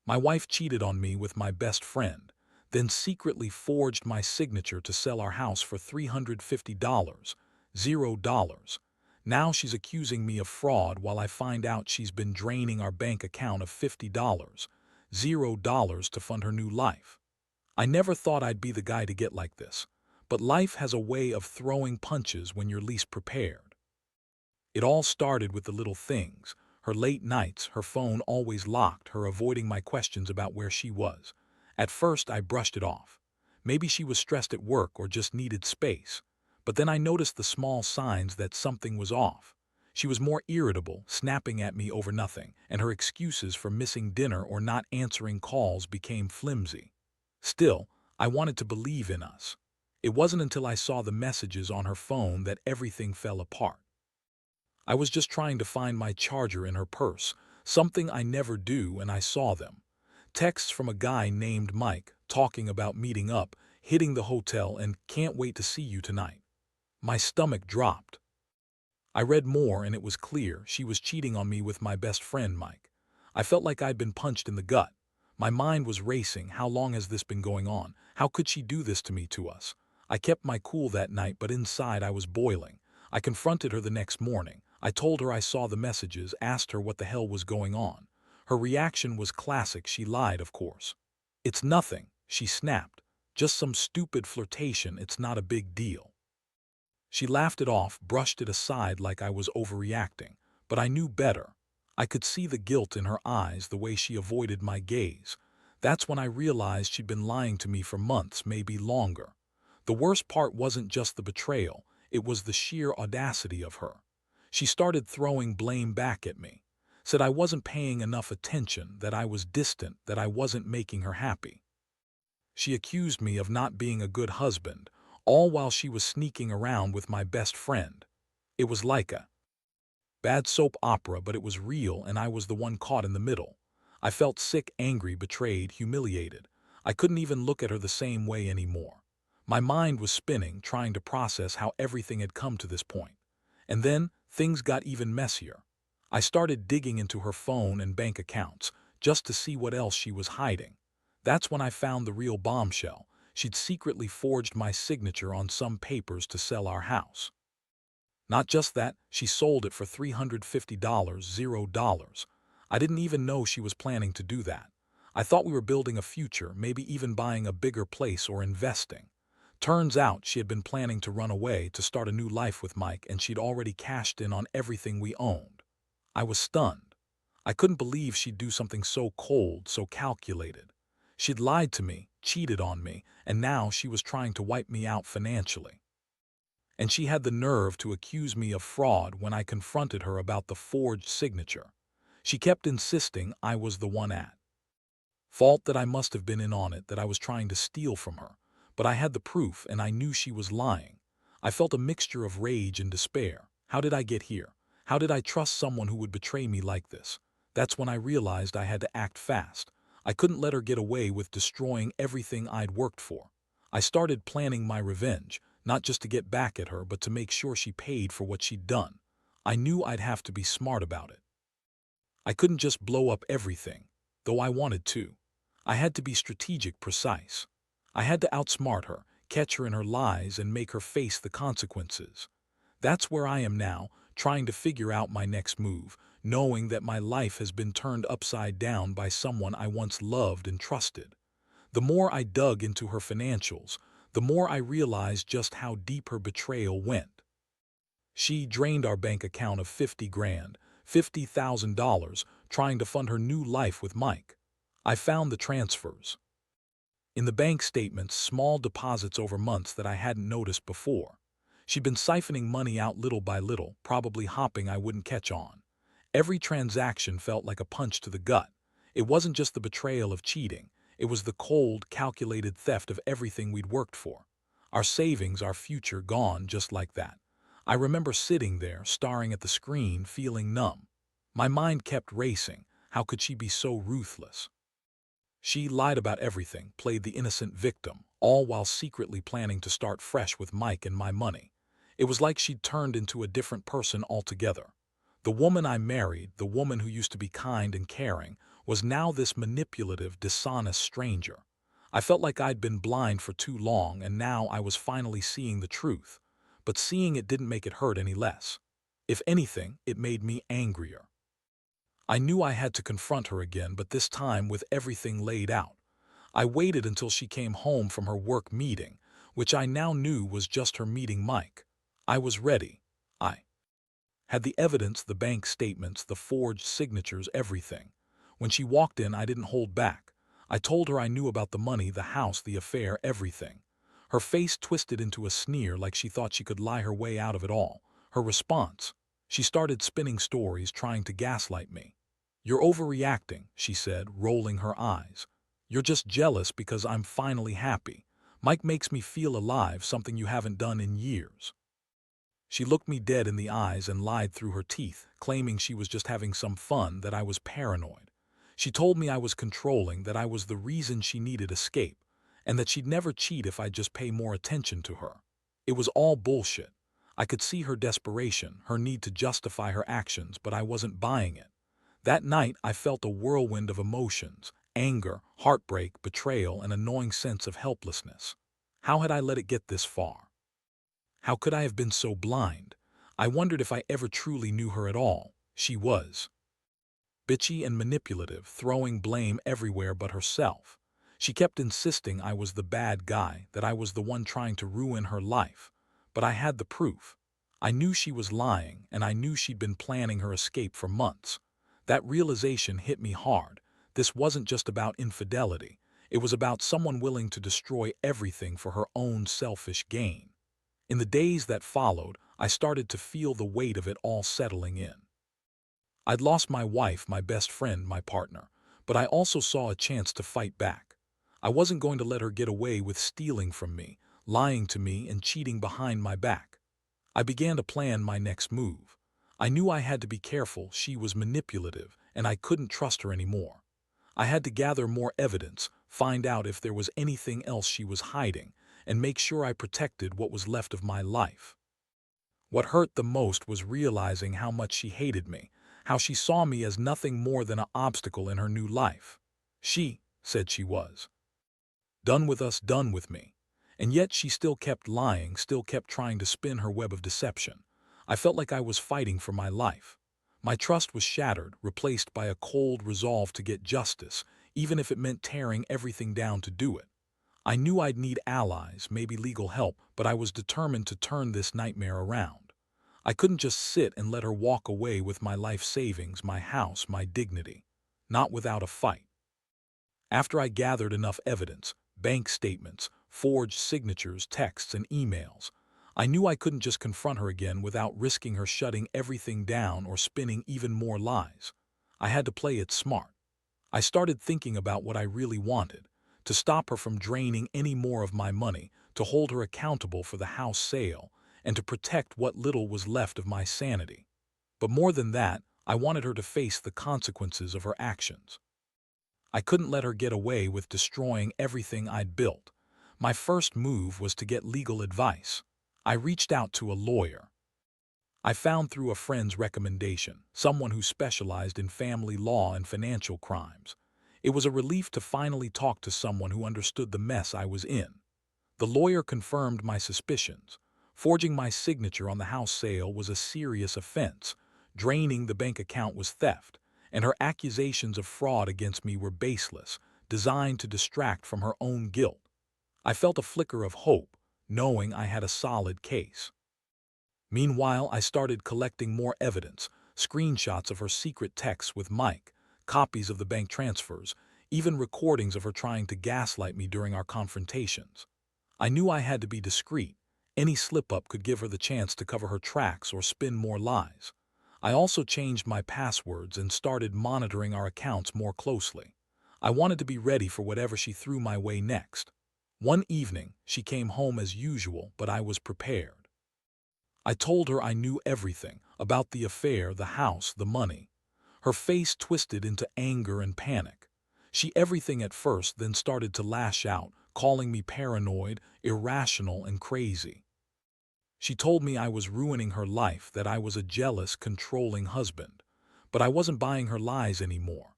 My wife cheated on me with my best friend, then secretly forged my signature to sell our house for $350, $0. Now she's accusing me of fraud while I find out she's been draining our bank account of $50, $0 to fund her new life. I never thought I'd be the guy to get like this, but life has a way of throwing punches when you're least prepared. It all started with the little things: her late nights, her phone always locked, her avoiding my questions about where she was. At first, I brushed it off. Maybe she was stressed at work or just needed space. But then I noticed the small signs that something was off. She was more irritable, snapping at me over nothing, and her excuses for missing dinner or not answering calls became flimsy. Still, I wanted to believe in us. It wasn't until I saw the messages on her phone that everything fell apart. I was just trying to find my charger in her purse, something I never do, and I saw them. Texts from a guy named Mike, talking about meeting up, hitting the hotel, and "can't wait to see you tonight." My stomach dropped. I read more and it was clear she was cheating on me with my best friend Mike. I felt like I'd been punched in the gut. My mind was racing. How long has this been going on? How could she do this to us? I kept my cool that night, but inside I was boiling. I confronted her the next morning. I told her I saw the messages, asked her what the hell was going on. Her reaction was classic. She lied, of course. "It's nothing," she snapped. "Just some stupid flirtation. It's not a big deal." She laughed it off, brushed it aside like I was overreacting. But I knew better. I could see the guilt in her eyes, the way she avoided my gaze. That's when I realized she'd been lying to me for months, maybe longer. The worst part wasn't just the betrayal, it was the sheer audacity of her. She started throwing blame back at me. Said I wasn't paying enough attention, that I was distant, that I wasn't making her happy. She accused me of not being a good husband, all while she was sneaking around with my best friend. It was like a bad soap opera, but it was real, and I was the one caught in the middle. I felt sick, angry, betrayed, humiliated. I couldn't even look at her the same way anymore. My mind was spinning, trying to process how everything had come to this point. And then, things got even messier. I started digging into her phone and bank accounts, just to see what else she was hiding. That's when I found the real bombshell. She'd secretly forged my signature on some papers to sell our house. Not just that, she sold it for $350, $0. I didn't even know she was planning to do that. I thought we were building a future, maybe even buying a bigger place or investing. Turns out she had been planning to run away to start a new life with Mike, and she'd already cashed in on everything we owned. I was stunned. I couldn't believe she'd do something so cold, so calculated. She'd lied to me, cheated on me, and now she was trying to wipe me out financially. And she had the nerve to accuse me of fraud when I confronted her about the forged signature. She kept insisting I was the one at fault, that I must have been in on it, that I was trying to steal from her. But I had the proof, and I knew she was lying. I felt a mixture of rage and despair. How did I get here? How did I trust someone who would betray me like this? That's when I realized I had to act fast. I couldn't let her get away with destroying everything I'd worked for. I started planning my revenge, not just to get back at her, but to make sure she paid for what she'd done. I knew I'd have to be smart about it. I couldn't just blow up everything, though I wanted to. I had to be strategic, precise. I had to outsmart her, catch her in her lies, and make her face the consequences. That's where I am now, trying to figure out my next move, knowing that my life has been turned upside down by someone I once loved and trusted. The more I dug into her financials, the more I realized just how deep her betrayal went. She drained our bank account of 50 grand, $50,000, trying to fund her new life with Mike. I found the transfers in the bank statements, small deposits over months that I hadn't noticed before. She'd been siphoning money out little by little, probably hoping I wouldn't catch on. Every transaction felt like a punch to the gut. It wasn't just the betrayal of cheating, it was the cold, calculated theft of everything we'd worked for. Our savings, our future, gone just like that. I remember sitting there, staring at the screen, feeling numb. My mind kept racing. How could she be so ruthless? She lied about everything, played the innocent victim, all while secretly planning to start fresh with Mike and my money. It was like she'd turned into a different person altogether. The woman I married, the woman who used to be kind and caring, was now this manipulative, dishonest stranger. I felt like I'd been blind for too long, and now I was finally seeing the truth. But seeing it didn't make it hurt any less. If anything, it made me angrier. I knew I had to confront her again, but this time with everything laid out. I waited until she came home from her work meeting, which I now knew was just her meeting Mike. I was ready. I had the evidence, the bank statements, the forged signatures, everything. When she walked in, I didn't hold back. I told her I knew about the money, the house, the affair, everything. Her face twisted into a sneer like she thought she could lie her way out of it all. Her response: she started spinning stories, trying to gaslight me. "You're overreacting," she said, rolling her eyes. "You're just jealous because I'm finally happy. Mike makes me feel alive, something you haven't done in years." She looked me dead in the eyes and lied through her teeth, claiming she was just having some fun, that I was paranoid. She told me I was controlling, that I was the reason she needed escape, and that she'd never cheat if I'd just pay more attention to her. It was all bullshit. I could see her desperation, her need to justify her actions, but I wasn't buying it. That night, I felt a whirlwind of emotions: anger, heartbreak, betrayal, and a gnawing sense of helplessness. How had I let it get this far? How could I have been so blind? I wondered if I ever truly knew her at all. She was bitchy and manipulative, throwing blame everywhere but herself. She kept insisting I was the bad guy, that I was the one trying to ruin her life. But I had the proof. I knew she was lying, and I knew she'd been planning her escape for months. That realization hit me hard. This wasn't just about infidelity. It was about someone willing to destroy everything for her own selfish gain. In the days that followed, I started to feel the weight of it all settling in. I'd lost my wife, my best friend, my partner, but I also saw a chance to fight back. I wasn't going to let her get away with stealing from me, lying to me, and cheating behind my back. I began to plan my next move. I knew I had to be careful. She was manipulative, and I couldn't trust her anymore. I had to gather more evidence, find out if there was anything else she was hiding, and make sure I protected what was left of my life. What hurt the most was realizing how much she hated me, how she saw me as nothing more than an obstacle in her new life. She said she was done with us, done with me. And yet she still kept lying, still kept trying to spin her web of deception. I felt like I was fighting for my life. My trust was shattered, replaced by a cold resolve to get justice, even if it meant tearing everything down to do it. I knew I'd need allies, maybe legal help, but I was determined to turn this nightmare around. I couldn't just sit and let her walk away with my life savings, my house, my dignity. Not without a fight. After I gathered enough evidence, bank statements, forged signatures, texts, and emails, I knew I couldn't just confront her again without risking her shutting everything down or spinning even more lies. I had to play it smart. I started thinking about what I really wanted: to stop her from draining any more of my money, to hold her accountable for the house sale, and to protect what little was left of my sanity. But more than that, I wanted her to face the consequences of her actions. I couldn't let her get away with destroying everything I'd built. My first move was to get legal advice. I reached out to a lawyer. I found, through a friend's recommendation, someone who specialized in family law and financial crimes. It was a relief to finally talk to someone who understood the mess I was in. The lawyer confirmed my suspicions. Forging my signature on the house sale was a serious offense. Draining the bank account was theft, and her accusations of fraud against me were baseless, designed to distract from her own guilt. I felt a flicker of hope, knowing I had a solid case. Meanwhile, I started collecting more evidence: screenshots of her secret texts with Mike, copies of the bank transfers, even recordings of her trying to gaslight me during our confrontations. I knew I had to be discreet. Any slip-up could give her the chance to cover her tracks or spin more lies. I also changed my passwords and started monitoring our accounts more closely. I wanted to be ready for whatever she threw my way next. One evening, she came home as usual, but I was prepared. I told her I knew everything about the affair, the house, the money. Her face twisted into anger and panic. She everything at first, then started to lash out, calling me paranoid, irrational, and crazy. She told me I was ruining her life, that I was a jealous, controlling husband. But I wasn't buying her lies anymore.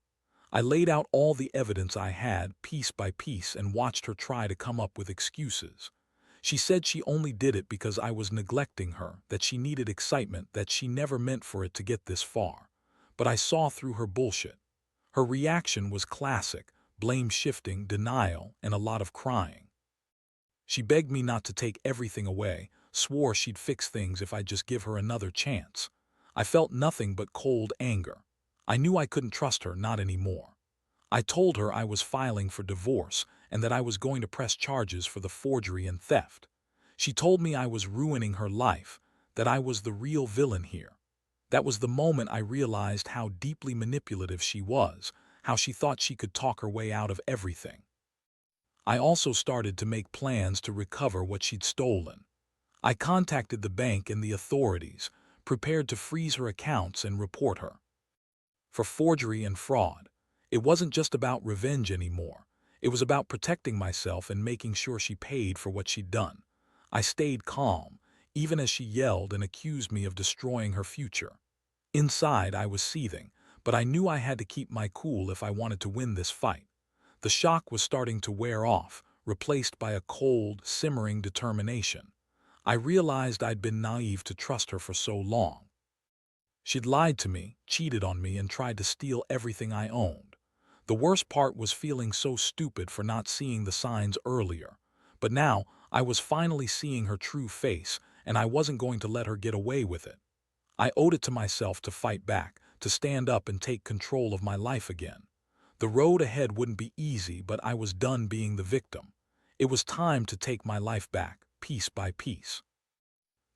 I laid out all the evidence I had, piece by piece, and watched her try to come up with excuses. She said she only did it because I was neglecting her, that she needed excitement, that she never meant for it to get this far. But I saw through her bullshit. Her reaction was classic: blame shifting, denial, and a lot of crying. She begged me not to take everything away, swore she'd fix things if I'd just give her another chance. I felt nothing but cold anger. I knew I couldn't trust her, not anymore. I told her I was filing for divorce and that I was going to press charges for the forgery and theft. She told me I was ruining her life, that I was the real villain here. That was the moment I realized how deeply manipulative she was, how she thought she could talk her way out of everything. I also started to make plans to recover what she'd stolen. I contacted the bank and the authorities, prepared to freeze her accounts and report her for forgery and fraud. It wasn't just about revenge anymore. It was about protecting myself and making sure she paid for what she'd done. I stayed calm, even as she yelled and accused me of destroying her future. Inside, I was seething, but I knew I had to keep my cool if I wanted to win this fight. The shock was starting to wear off, replaced by a cold, simmering determination. I realized I'd been naive to trust her for so long. She'd lied to me, cheated on me, and tried to steal everything I owned. The worst part was feeling so stupid for not seeing the signs earlier. But now, I was finally seeing her true face, and I wasn't going to let her get away with it. I owed it to myself to fight back, to stand up and take control of my life again. The road ahead wouldn't be easy, but I was done being the victim. It was time to take my life back, piece by piece.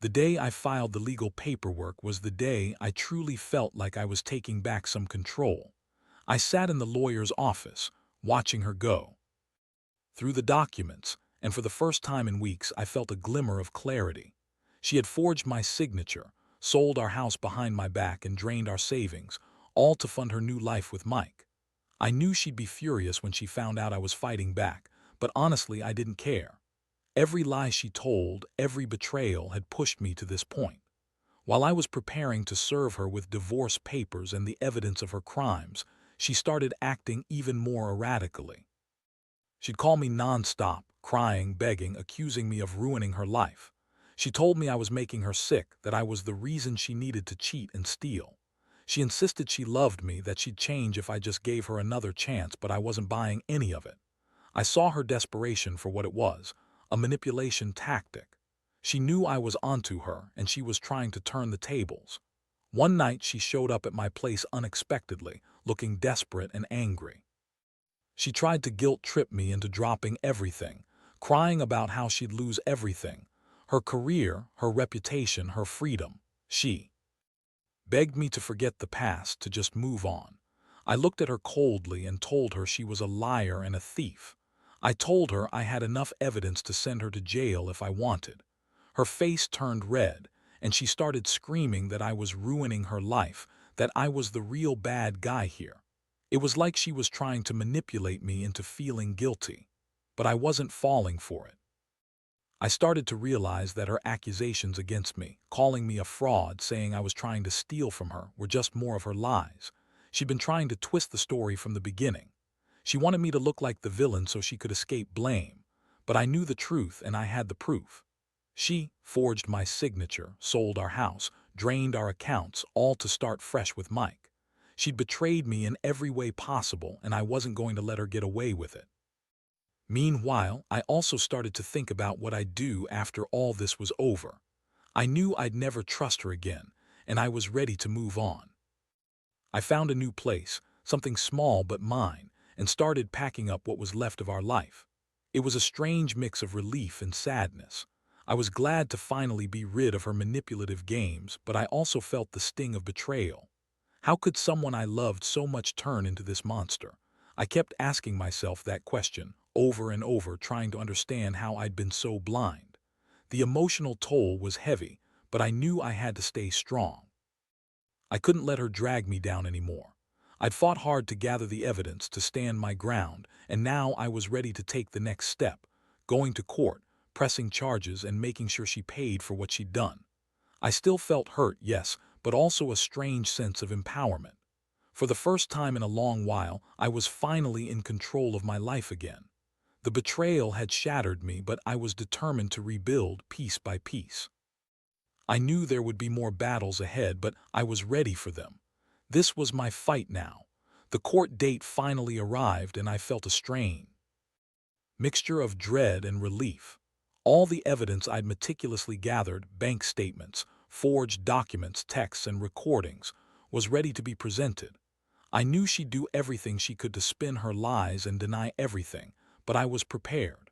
The day I filed the legal paperwork was the day I truly felt like I was taking back some control. I sat in the lawyer's office, watching her go through the documents, and for the first time in weeks I felt a glimmer of clarity. She had forged my signature, sold our house behind my back, and drained our savings, all to fund her new life with Mike. I knew she'd be furious when she found out I was fighting back, but honestly, I didn't care. Every lie she told, every betrayal had pushed me to this point. While I was preparing to serve her with divorce papers and the evidence of her crimes, she started acting even more erratically. She'd call me nonstop, crying, begging, accusing me of ruining her life. She told me I was making her sick, that I was the reason she needed to cheat and steal. She insisted she loved me, that she'd change if I just gave her another chance, but I wasn't buying any of it. I saw her desperation for what it was, a manipulation tactic. She knew I was onto her, and she was trying to turn the tables. One night she showed up at my place unexpectedly, looking desperate and angry. She tried to guilt-trip me into dropping everything, crying about how she'd lose everything: her career, her reputation, her freedom. She begged me to forget the past, to just move on. I looked at her coldly and told her she was a liar and a thief. I told her I had enough evidence to send her to jail if I wanted. Her face turned red, and she started screaming that I was ruining her life, that I was the real bad guy here. It was like she was trying to manipulate me into feeling guilty, but I wasn't falling for it. I started to realize that her accusations against me, calling me a fraud, saying I was trying to steal from her, were just more of her lies. She'd been trying to twist the story from the beginning. She wanted me to look like the villain so she could escape blame. But I knew the truth, and I had the proof. She forged my signature, sold our house, drained our accounts, all to start fresh with Mike. She'd betrayed me in every way possible, and I wasn't going to let her get away with it. Meanwhile, I also started to think about what I'd do after all this was over. I knew I'd never trust her again, and I was ready to move on. I found a new place, something small but mine, and started packing up what was left of our life. It was a strange mix of relief and sadness. I was glad to finally be rid of her manipulative games, but I also felt the sting of betrayal. How could someone I loved so much turn into this monster? I kept asking myself that question, over and over, trying to understand how I'd been so blind. The emotional toll was heavy, but I knew I had to stay strong. I couldn't let her drag me down anymore. I'd fought hard to gather the evidence, to stand my ground, and now I was ready to take the next step, going to court, pressing charges and making sure she paid for what she'd done. I still felt hurt, yes, but also a strange sense of empowerment. For the first time in a long while, I was finally in control of my life again. The betrayal had shattered me, but I was determined to rebuild piece by piece. I knew there would be more battles ahead, but I was ready for them. This was my fight now. The court date finally arrived, and I felt a strain. Mixture of dread and relief. All the evidence I'd meticulously gathered, bank statements, forged documents, texts, and recordings, was ready to be presented. I knew she'd do everything she could to spin her lies and deny everything, but I was prepared.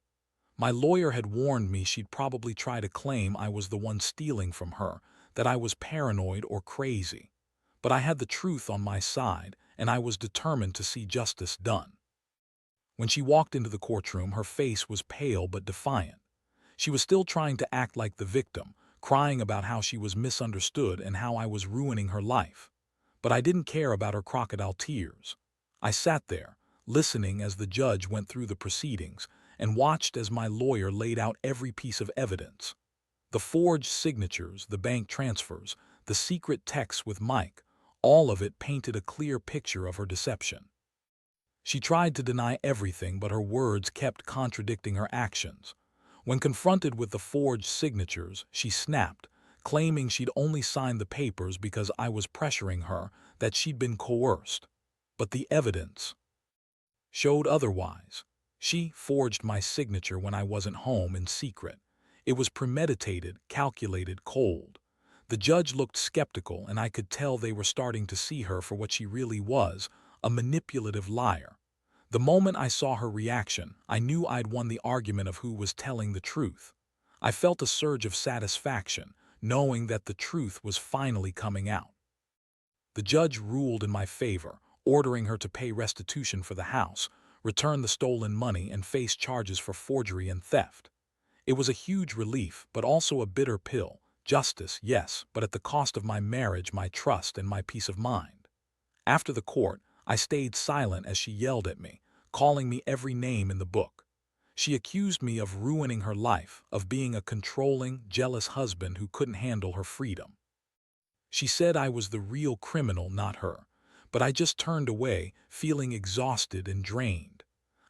My lawyer had warned me she'd probably try to claim I was the one stealing from her, that I was paranoid or crazy. But I had the truth on my side, and I was determined to see justice done. When she walked into the courtroom, her face was pale but defiant. She was still trying to act like the victim, crying about how she was misunderstood and how I was ruining her life. But I didn't care about her crocodile tears. I sat there, listening as the judge went through the proceedings, and watched as my lawyer laid out every piece of evidence. The forged signatures, the bank transfers, the secret texts with Mike, all of it painted a clear picture of her deception. She tried to deny everything, but her words kept contradicting her actions. When confronted with the forged signatures, she snapped, claiming she'd only signed the papers because I was pressuring her, that she'd been coerced. But the evidence showed otherwise. She forged my signature when I wasn't home in secret. It was premeditated, calculated, cold. The judge looked skeptical, and I could tell they were starting to see her for what she really was, a manipulative liar. The moment I saw her reaction, I knew I'd won the argument of who was telling the truth. I felt a surge of satisfaction, knowing that the truth was finally coming out. The judge ruled in my favor, ordering her to pay restitution for the house, return the stolen money, and face charges for forgery and theft. It was a huge relief, but also a bitter pill. Justice, yes, but at the cost of my marriage, my trust, and my peace of mind. After the court, I stayed silent as she yelled at me, calling me every name in the book. She accused me of ruining her life, of being a controlling, jealous husband who couldn't handle her freedom. She said I was the real criminal, not her, but I just turned away, feeling exhausted and drained.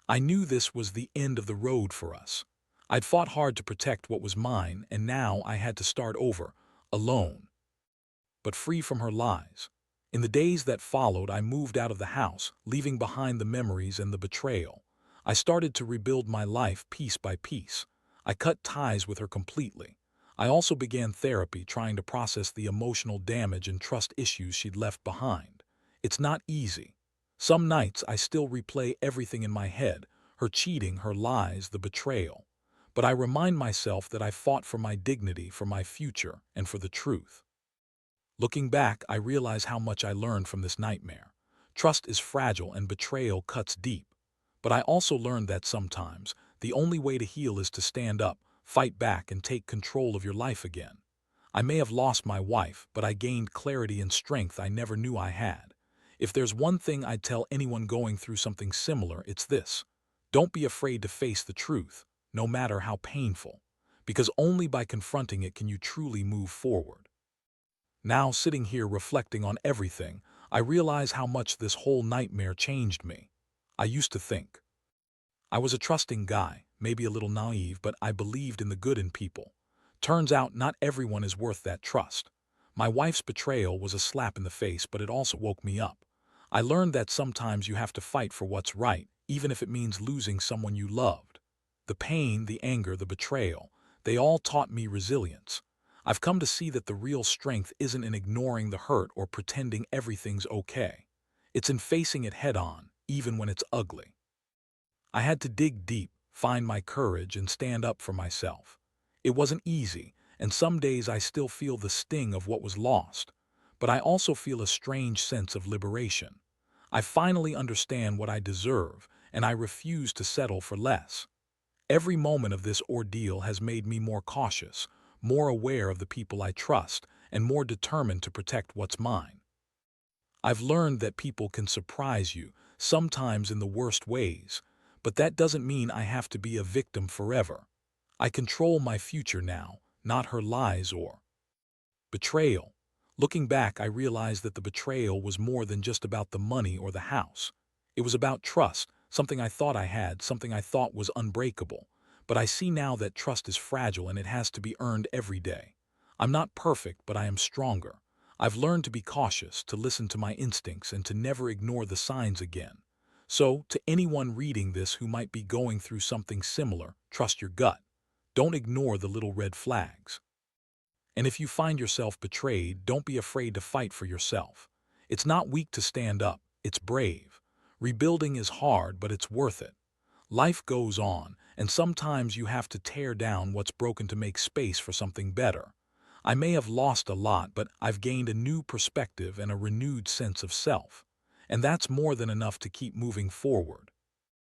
I knew this was the end of the road for us. I'd fought hard to protect what was mine, and now I had to start over, alone, but free from her lies. In the days that followed, I moved out of the house, leaving behind the memories and the betrayal. I started to rebuild my life piece by piece. I cut ties with her completely. I also began therapy, trying to process the emotional damage and trust issues she'd left behind. It's not easy. Some nights I still replay everything in my head, her cheating, her lies, the betrayal. But I remind myself that I fought for my dignity, for my future, and for the truth. Looking back, I realize how much I learned from this nightmare. Trust is fragile and betrayal cuts deep. But I also learned that sometimes the only way to heal is to stand up, fight back, and take control of your life again. I may have lost my wife, but I gained clarity and strength I never knew I had. If there's one thing I'd tell anyone going through something similar, it's this: don't be afraid to face the truth, no matter how painful, because only by confronting it can you truly move forward. Now, sitting here reflecting on everything, I realize how much this whole nightmare changed me. I used to think I was a trusting guy, maybe a little naive, but I believed in the good in people. Turns out not everyone is worth that trust. My wife's betrayal was a slap in the face, but it also woke me up. I learned that sometimes you have to fight for what's right, even if it means losing someone you loved. The pain, the anger, the betrayal, they all taught me resilience. I've come to see that the real strength isn't in ignoring the hurt or pretending everything's okay. It's in facing it head on, even when it's ugly. I had to dig deep, find my courage, and stand up for myself. It wasn't easy, and some days I still feel the sting of what was lost. But I also feel a strange sense of liberation. I finally understand what I deserve, and I refuse to settle for less. Every moment of this ordeal has made me more cautious, more aware of the people I trust, and more determined to protect what's mine. I've learned that people can surprise you, sometimes in the worst ways, but that doesn't mean I have to be a victim forever. I control my future now, not her lies or betrayal. Looking back, I realized that the betrayal was more than just about the money or the house. It was about trust, something I thought I had, something I thought was unbreakable. But I see now that trust is fragile and it has to be earned every day. I'm not perfect, but I am stronger. I've learned to be cautious, to listen to my instincts, and to never ignore the signs again. So, to anyone reading this who might be going through something similar, trust your gut. Don't ignore the little red flags. And if you find yourself betrayed, don't be afraid to fight for yourself. It's not weak to stand up, it's brave. Rebuilding is hard, but it's worth it. Life goes on, and sometimes you have to tear down what's broken to make space for something better. I may have lost a lot, but I've gained a new perspective and a renewed sense of self. And that's more than enough to keep moving forward.